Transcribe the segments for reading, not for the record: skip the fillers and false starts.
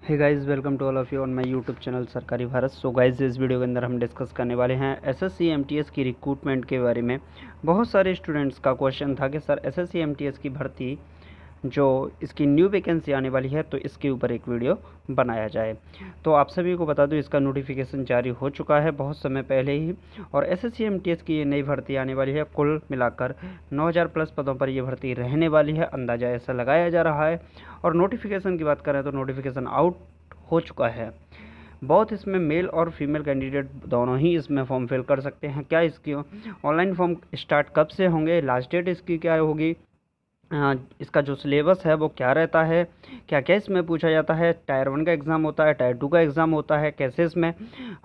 Hey guys, welcome to all of you on my YouTube channel Sarkari Bharat. So guys, इस video के अंदर हम discuss करने वाले हैं एसएससी एमटीएस की रिक्रूटमेंट के बारे में। बहुत सारे स्टूडेंट्स का क्वेश्चन था कि सर एसएससी एमटीएस की भर्ती जो इसकी न्यू वैकेंसी आने वाली है तो इसके ऊपर एक वीडियो बनाया जाए। तो आप सभी को बता दूं, इसका नोटिफिकेशन जारी हो चुका है बहुत समय पहले ही, और एसएससी एमटीएस की ये नई भर्ती आने वाली है। कुल मिलाकर 9000 प्लस पदों पर ये भर्ती रहने वाली है, अंदाज़ा ऐसा लगाया जा रहा है। और नोटिफिकेशन की बात करें तो नोटिफिकेशन आउट हो चुका है। बहुत इसमें मेल और फीमेल कैंडिडेट दोनों ही इसमें फॉर्म फिल कर सकते हैं। क्या इसकी ऑनलाइन फॉर्म स्टार्ट कब से होंगे, लास्ट डेट इसकी क्या होगी, इसका जो सिलेबस है वो क्या रहता है, क्या क्या इसमें पूछा जाता है, टायर 1 का एग्ज़ाम होता है, टायर 2 का एग्ज़ाम होता है, कैसे इसमें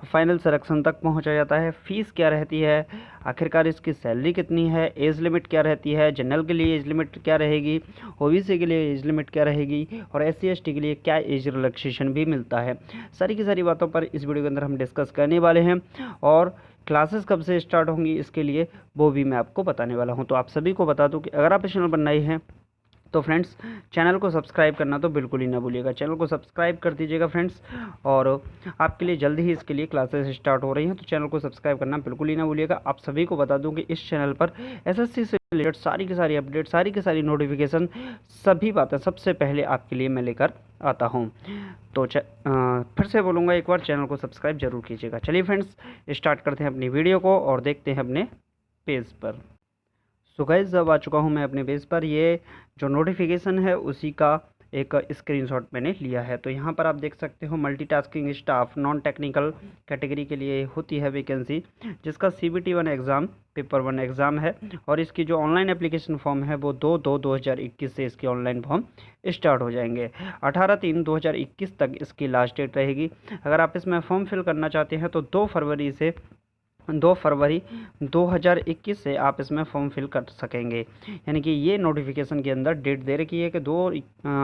फाइनल सिलेक्शन तक पहुंचा जाता है, फ़ीस क्या रहती है, आखिरकार इसकी सैलरी कितनी है, एज लिमिट क्या रहती है, जनरल के लिए एज लिमिट क्या रहेगी, ओबीसी के लिए एज लिमिट क्या रहेगी, और एससी एसटी के लिए क्या एज रिलैक्सेशन भी मिलता है। सारी की सारी बातों पर इस वीडियो के अंदर हम डिस्कस करने वाले हैं। और क्लासेस कब से स्टार्ट होंगी इसके लिए वो भी मैं आपको बताने वाला हूं। तो आप सभी को बता दूं कि अगर आप चैनल पर नए हैं तो फ्रेंड्स चैनल को सब्सक्राइब करना तो बिल्कुल ही ना भूलिएगा। चैनल को सब्सक्राइब कर दीजिएगा फ्रेंड्स। और आपके लिए जल्द ही इसके लिए क्लासेस स्टार्ट हो रही हैं, तो चैनल को सब्सक्राइब करना बिल्कुल ही ना भूलिएगा। आप सभी को बता दूं कि इस चैनल पर एसएससी से रिलेटेड सारी की सारी अपडेट, सारी की सारी नोटिफिकेशन, सभी बातें सबसे पहले आपके लिए मैं लेकर आता हूँ। तो फिर से बोलूँगा, एक बार चैनल को सब्सक्राइब जरूर कीजिएगा। चलिए फ्रेंड्स, स्टार्ट करते हैं अपनी वीडियो को और देखते हैं अपने पेज पर। सो गाइस, अब आ चुका हूँ मैं अपने पेज पर। ये जो नोटिफिकेशन है उसी का एक स्क्रीनशॉट मैंने लिया है। तो यहाँ पर आप देख सकते हो, multitasking staff non technical category के लिए होती है वैकेंसी, जिसका CBT 1 एग्ज़ाम, पेपर 1 एग्ज़ाम है। और इसकी जो ऑनलाइन एप्लीकेशन फॉर्म है वो 2/2/2021 से इसकी ऑनलाइन फॉर्म स्टार्ट हो जाएंगे। 18/3/2021 तक इसकी लास्ट डेट रहेगी। अगर आप इसमें फॉर्म फिल करना चाहते हैं तो 2 फरवरी 2021 से आप इसमें फॉर्म फिल कर सकेंगे। यानी कि ये नोटिफिकेशन के अंदर डेट दे रखी है कि 2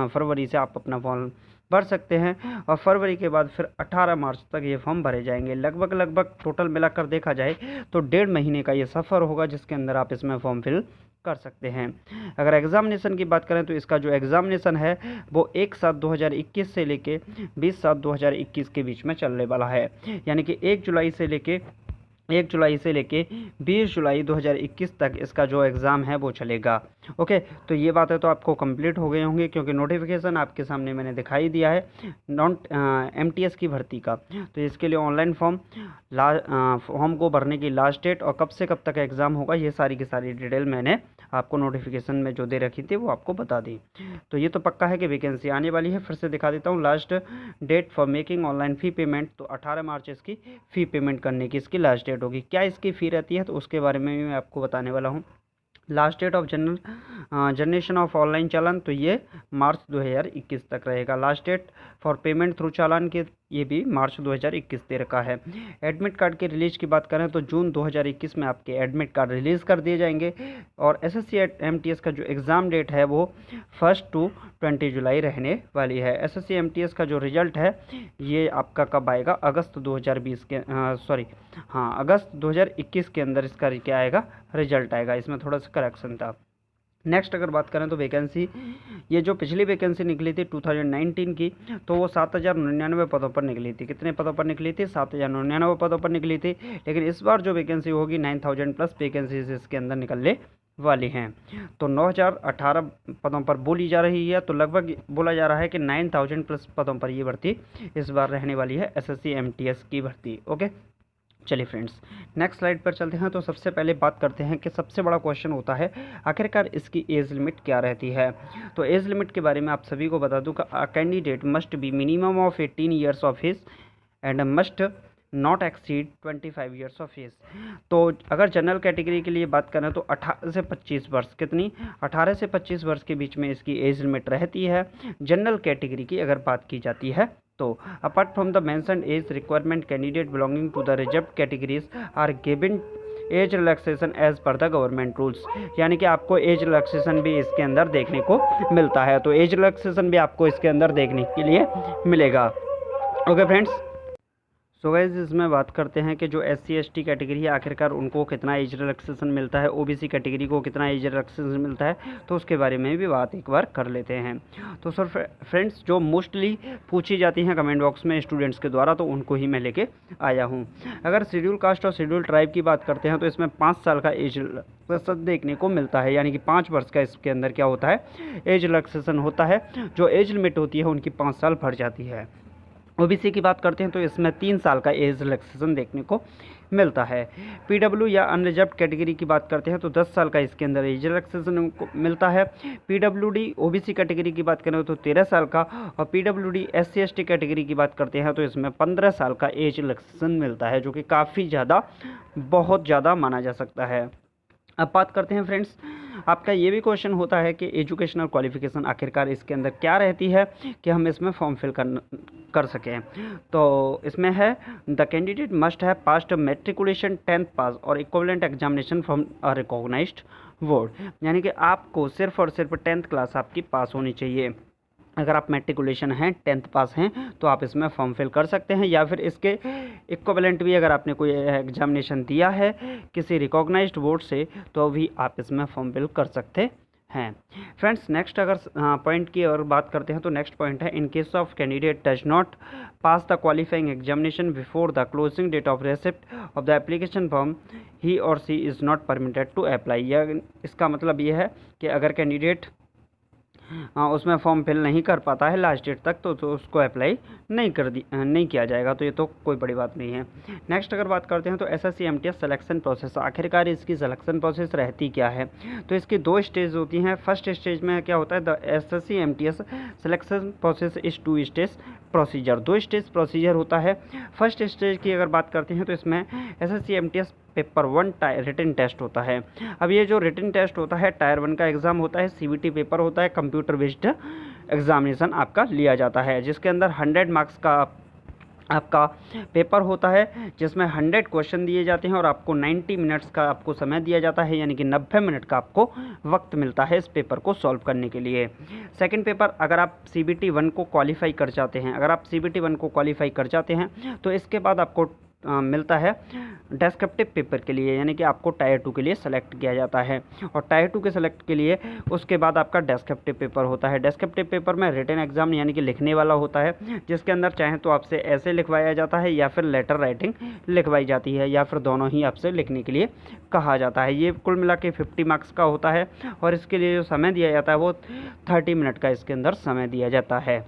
फरवरी से आप अपना फॉर्म भर सकते हैं, और फरवरी के बाद फिर 18 मार्च तक ये फॉर्म भरे जाएंगे। लगभग टोटल मिलाकर देखा जाए तो 1.5 महीने का ये सफ़र होगा, जिसके अंदर आप इसमें फॉर्म फिल कर सकते हैं। अगर एग्ज़ामिनेशन की बात करें तो इसका जो एग्ज़ामिनेशन है वो 1/7/2021 से लेके 20/7/2021 के बीच में चलने वाला है। यानी कि 1 जुलाई से लेके 20 जुलाई 2021 तक इसका जो एग्ज़ाम है वो चलेगा। ओके, तो ये बातें तो आपको कंप्लीट हो गई होंगी, क्योंकि नोटिफिकेशन आपके सामने मैंने दिखाई दिया है नॉन एमटीएस की भर्ती का। तो इसके लिए ऑनलाइन फॉर्म को भरने की लास्ट डेट और कब से कब तक एग्ज़ाम होगा, ये सारी की सारी डिटेल मैंने आपको नोटिफिकेशन में जो दे रखी थी वो आपको बता दी। तो ये तो पक्का है कि वैकेंसी आने वाली है। फिर से दिखा देता हूँ, last date for making online fee payment, तो 18 मार्च इसकी फ़ी पेमेंट करने की इसकी लास्ट डेट होगी। क्या इसकी फ़ी रहती है तो उसके बारे में भी मैं आपको बताने वाला हूँ। Last date of generation of online चालान, तो ये मार्च 2021 तक रहेगा। Last date for payment through चालान के, ये भी मार्च 2021 दे रखा है। एडमिट कार्ड के रिलीज की बात करें तो जून 2021 में आपके एडमिट कार्ड रिलीज़ कर दिए जाएंगे। और एसएससी एमटीएस का जो एग्ज़ाम डेट है वो 1 to 20 जुलाई रहने वाली है। एसएससी एमटीएस का जो रिजल्ट है ये आपका कब आएगा, अगस्त 2021 के अंदर इसका क्या आएगा, रिजल्ट आएगा। इसमें थोड़ा सा करेक्शन था। नेक्स्ट अगर बात करें तो वैकेंसी, ये जो पिछली वैकेंसी निकली थी 2019 की, तो वो 7099 पदों पर निकली थी। कितने पदों पर निकली थी? 7099 पदों पर निकली थी। लेकिन इस बार जो वैकेंसी होगी 9000 प्लस वैकेंसीज इसके अंदर निकलने वाली हैं। तो 9018 पदों पर बोली जा रही है, तो लगभग बोला जा रहा है कि 9000 प्लस पदों पर ये भर्ती इस बार रहने वाली है, एसएससी एमटीएस की भर्ती। ओके, चलिए फ्रेंड्स, नेक्स्ट स्लाइड पर चलते हैं। तो सबसे पहले बात करते हैं कि सबसे बड़ा क्वेश्चन होता है आखिरकार इसकी एज लिमिट क्या रहती है। तो एज लिमिट के बारे में आप सभी को बता दूं कि candidate must be minimum of 18 years of age and must not exceed 25 years of age. तो अगर जनरल कैटेगरी के लिए बात करें तो 18 से 25 वर्ष, कितनी, 18 से 25 वर्ष के बीच में इसकी एज लिमिट रहती है। जनरल कैटेगरी की अगर बात की जाती है तो apart from the mentioned age requirement, candidate belonging to the reserved categories are given age relaxation as per the government rules. यानी कि आपको एज रिलैक्सेशन भी इसके अंदर देखने को मिलता है। तो एज रिलैक्सेशन भी आपको इसके अंदर देखने के लिए मिलेगा। ओके फ्रेंड्स, सो गाइस इसमें बात करते हैं कि जो SC/ST कैटेगरी है आखिरकार उनको कितना एज रिलैक्सेशन मिलता है, OBC कैटेगरी को कितना एज रिलैक्सेशन मिलता है, तो उसके बारे में भी बात एक बार कर लेते हैं। तो सर फ्रेंड्स जो मोस्टली पूछी जाती हैं कमेंट बॉक्स में स्टूडेंट्स के द्वारा, तो उनको ही मैं लेके आया हूँ। अगर शेड्यूल कास्ट और शेड्यूल ट्राइब की बात करते हैं तो इसमें 5 साल का एज रिलैक्सेशन देखने को मिलता है, यानी कि 5 वर्ष का इसके अंदर क्या होता है, एज रिलैक्सेशन होता है। जो एज लिमिट होती है उनकी 5 साल भर जाती है। OBC की बात करते हैं तो इसमें 3 साल का एज रिलैक्सेशन देखने को मिलता है। PW या अनरिजर्व्ड कैटेगरी की बात करते हैं तो 10 साल का इसके अंदर एज रिलैक्सेशन मिलता है। PWD OBC कैटेगरी की बात करें तो 13 साल का, और PWD SC/ST कैटेगरी की बात करते हैं तो इसमें 15 साल का एज रिलैक्सेशन मिलता है, जो कि काफ़ी ज़्यादा, बहुत ज़्यादा माना जा सकता है। अब बात करते हैं फ्रेंड्स, आपका ये भी क्वेश्चन होता है कि एजुकेशनल क्वालिफिकेशन आखिरकार इसके अंदर क्या रहती है कि हम इसमें फॉर्म फिल कर सकें। तो इसमें है the candidate must have passed matriculation 10th pass और equivalent examination from a recognised board, यानी कि आपको सिर्फ और सिर्फ 10th क्लास आपकी पास होनी चाहिए। अगर आप मैट्रिकुलेशन हैं, 10th पास हैं, तो आप इसमें फॉर्म फिल कर सकते हैं, या फिर इसके इक्विवेलेंट भी अगर आपने कोई एग्जामिनेशन दिया है किसी रिकॉग्नाइज्ड बोर्ड से, तो भी आप इसमें फॉर्म फिल कर सकते हैं। फ्रेंड्स नेक्स्ट अगर पॉइंट की और बात करते हैं तो नेक्स्ट पॉइंट है in case of candidate does not pass the qualifying examination before the closing date of receipt of the application form he और she is not permitted to apply. यह इसका मतलब ये है कि अगर कैंडिडेट उसमें फॉर्म फिल नहीं कर पाता है लास्ट डेट तक, तो उसको अप्लाई नहीं किया जाएगा। तो ये तो कोई बड़ी बात नहीं है। नेक्स्ट अगर बात करते हैं तो SSC MTS सिलेक्शन प्रोसेस, आखिरकार इसकी सिलेक्शन प्रोसेस रहती क्या है, तो इसकी 2 स्टेज होती हैं। फर्स्ट स्टेज में क्या होता है, the SSC MTS selection process इस 2 स्टेज प्रोसीजर, 2 स्टेज प्रोसीजर होता है। फर्स्ट स्टेज की अगर बात करते हैं तो इसमें SSC MTS paper 1 written test होता है। अब ये जो रिटन टेस्ट होता है टायर 1 का एग्ज़ाम होता है, CBT पेपर होता है, कंप्यूटर बेस्ड एग्जामिनेशन आपका लिया जाता है, जिसके अंदर 100 मार्क्स का आपका पेपर होता है, जिसमें 100 क्वेश्चन दिए जाते हैं और आपको 90 मिनट्स का आपको समय दिया जाता है, यानी कि 90 मिनट का आपको वक्त मिलता है इस पेपर को सॉल्व करने के लिए। सेकंड पेपर, अगर आप CBT 1 को क्वालिफाई कर जाते हैं, अगर आप CBT 1 को क्वालिफाई कर जाते हैं तो इसके बाद आपको मिलता है डेस्क्रिप्टिव पेपर के लिए, यानी कि आपको टायर 2 के लिए सेलेक्ट किया जाता है, और टायर 2 के सेलेक्ट के लिए उसके बाद आपका डेस्क्रिप्टिव पेपर होता है। डेस्क्रिप्टिव पेपर में रिटन एग्जाम यानी कि लिखने वाला होता है, जिसके अंदर चाहे तो आपसे ऐसे लिखवाया जाता है या फिर लेटर राइटिंग लिखवाई जाती है, या फिर दोनों ही आपसे लिखने के लिए कहा जाता है। ये कुल मिला के 50 मार्क्स का होता है, और इसके लिए जो समय दिया जाता है वो 30 मिनट का इसके अंदर समय दिया जाता है।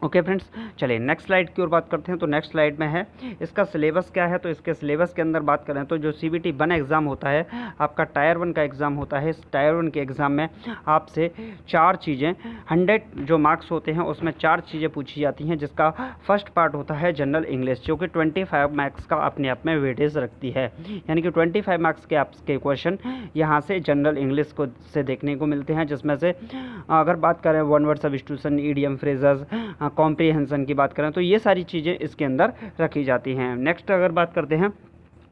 ओके फ्रेंड्स, चलिए नेक्स्ट स्लाइड की ओर बात करते हैं। तो नेक्स्ट स्लाइड में है इसका सिलेबस क्या है। तो इसके सिलेबस के अंदर बात करें तो जो CBT 1 एग्ज़ाम होता है आपका टायर 1 का एग्ज़ाम होता है। इस टायर 1 के एग्ज़ाम में आपसे 4 चीज़ें, 100 जो मार्क्स होते हैं उसमें 4 चीज़ें पूछी जाती हैं, जिसका फर्स्ट पार्ट होता है जनरल इंग्लिश, जो कि 25 मार्क्स का अपने आप में वेटेज रखती है, यानी कि 25 मार्क्स के आपके क्वेश्चन यहाँ से जनरल इंग्लिश को से देखने को मिलते हैं, जिसमें से अगर बात करें one word substitution, idiom, phrases, comprehension की बात करें तो ये सारी चीज़ें इसके अंदर रखी जाती हैं। नेक्स्ट अगर बात करते हैं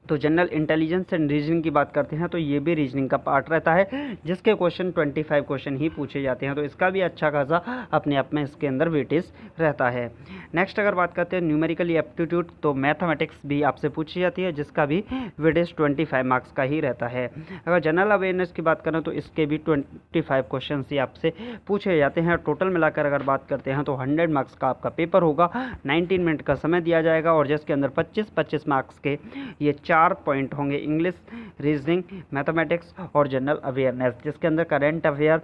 तो जनरल इंटेलिजेंस एंड रीजनिंग की बात करते हैं तो ये भी रीजनिंग का पार्ट रहता है, जिसके क्वेश्चन 25 क्वेश्चन ही पूछे जाते हैं, तो इसका भी अच्छा खासा अपने आप में इसके अंदर वेटेज रहता है। नेक्स्ट अगर बात करते हैं न्यूमेरिकली एप्टीट्यूड, तो मैथमेटिक्स भी आपसे पूछी जाती है, जिसका भी वेटेज 25 मार्क्स का ही रहता है। अगर जनरल अवेयरनेस की बात करें तो इसके भी 25 क्वेश्चन ही आपसे पूछे जाते हैं। टोटल मिलाकर अगर बात करते हैं तो 100 मार्क्स का आपका पेपर होगा, 19 मिनट का समय दिया जाएगा, और जिसके अंदर 25-25 मार्क्स के ये 4 पॉइंट होंगे, इंग्लिश, रीजनिंग, मैथमेटिक्स और जनरल अवेयरनेस, जिसके अंदर करंट अफेयर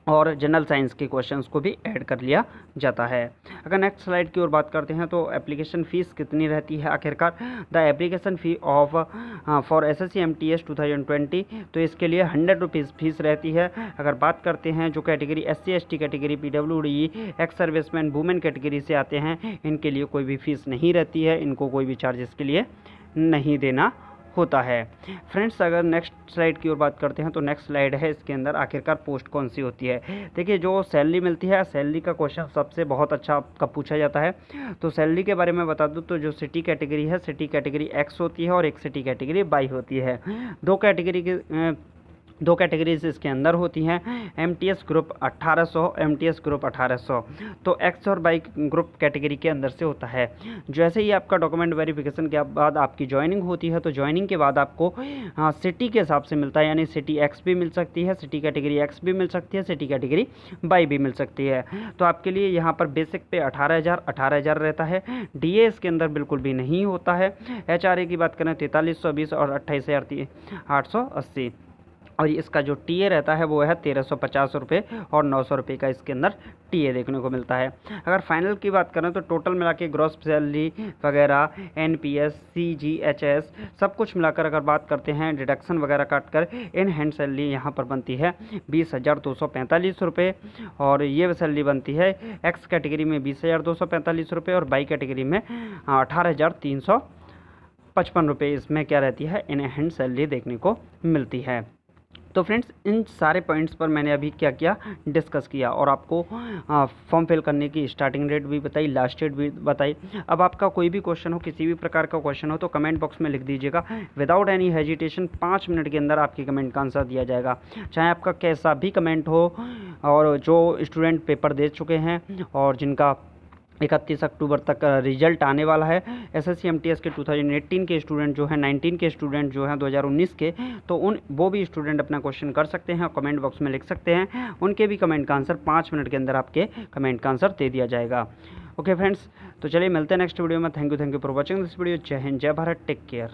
और जनरल साइंस के क्वेश्चंस को भी ऐड कर लिया जाता है। अगर नेक्स्ट स्लाइड की ओर बात करते हैं तो एप्लीकेशन फ़ीस कितनी रहती है आखिरकार। The application fee of for SSC MTS 2020, तो इसके लिए 100 रुपीज़ फीस रहती है। अगर बात करते हैं जो category SC/ST category, PWD, ex serviceman, women category से आते हैं, इनके लिए कोई भी फ़ीस नहीं रहती है, इनको कोई भी चार्जेस के लिए नहीं देना होता है। फ्रेंड्स अगर नेक्स्ट स्लाइड की ओर बात करते हैं तो नेक्स्ट स्लाइड है, इसके अंदर आखिरकार पोस्ट कौन सी होती है। देखिए जो सैलरी मिलती है, सैलरी का क्वेश्चन सबसे बहुत अच्छा कब पूछा जाता है। तो सैलरी के बारे में बता दूं तो जो सिटी कैटेगरी है, सिटी कैटेगरी X होती है और एक सिटी कैटेगरी Y होती है। 2 कैटेगरी के दो कैटेगरीज इसके अंदर होती हैं, एमटीएस ग्रुप 1800, एमटीएस ग्रुप 1800। तो एक्स और वाई ग्रुप कैटेगरी के अंदर से होता है। जैसे ही आपका डॉक्यूमेंट वेरिफिकेशन के बाद आपकी ज्वाइनिंग होती है, तो ज्वाइनिंग के बाद आपको सिटी के हिसाब से मिलता है, यानी सिटी एक्स भी मिल सकती है, सिटी कैटेगरी एक्स भी मिल सकती है, सिटी कैटेगरी वाई भी मिल सकती है। तो आपके लिए यहाँ पर बेसिक पे 18,000 रहता है। डीए इसके अंदर बिल्कुल भी नहीं होता है। एचआरए की बात करें 4320 और 28,880, और इसका जो टीए रहता है वो है 1350 रुपये और 900 रुपये का इसके अंदर टीए देखने को मिलता है। अगर फाइनल की बात करें तो टोटल मिला के ग्रॉस सैलरी वगैरह, एनपीएस, सीजीएचएस सब कुछ मिलाकर अगर बात करते हैं, डिडक्शन वगैरह काट कर इन हैंड सैलरी यहाँ पर बनती है 20,245 रुपये, और ये सैलरी बनती है एक्स कैटेगरी में 20,245 रुपये और वाई कैटेगरी में 18,355 रुपये इसमें क्या रहती है, इन हैंड सैलरी देखने को मिलती है। तो फ्रेंड्स, इन सारे पॉइंट्स पर मैंने अभी क्या किया, डिस्कस किया, और आपको फॉर्म फिल करने की स्टार्टिंग डेट भी बताई, लास्ट डेट भी बताई। अब आपका कोई भी क्वेश्चन हो, किसी भी प्रकार का क्वेश्चन हो, तो कमेंट बॉक्स में लिख दीजिएगा। विदाउट एनी हेजिटेशन 5 मिनट के अंदर आपकी कमेंट का आंसर दिया जाएगा, चाहे आपका कैसा भी कमेंट हो। और जो स्टूडेंट पेपर दे चुके हैं और जिनका 31 अक्टूबर तक रिजल्ट आने वाला है, एसएससी एमटीएस के 2018 के स्टूडेंट जो हैं, 19 के स्टूडेंट जो हैं 2019 के, तो वो भी स्टूडेंट अपना क्वेश्चन कर सकते हैं और कमेंट बॉक्स में लिख सकते हैं। उनके भी कमेंट का आंसर 5 मिनट के अंदर आपके कमेंट का आंसर दे दिया जाएगा। ओके फ्रेंड्स, तो चलिए मिलते हैं नेक्स्ट वीडियो में। Thank you for watching this video. जय हिंद, जय भारत, टेक केयर।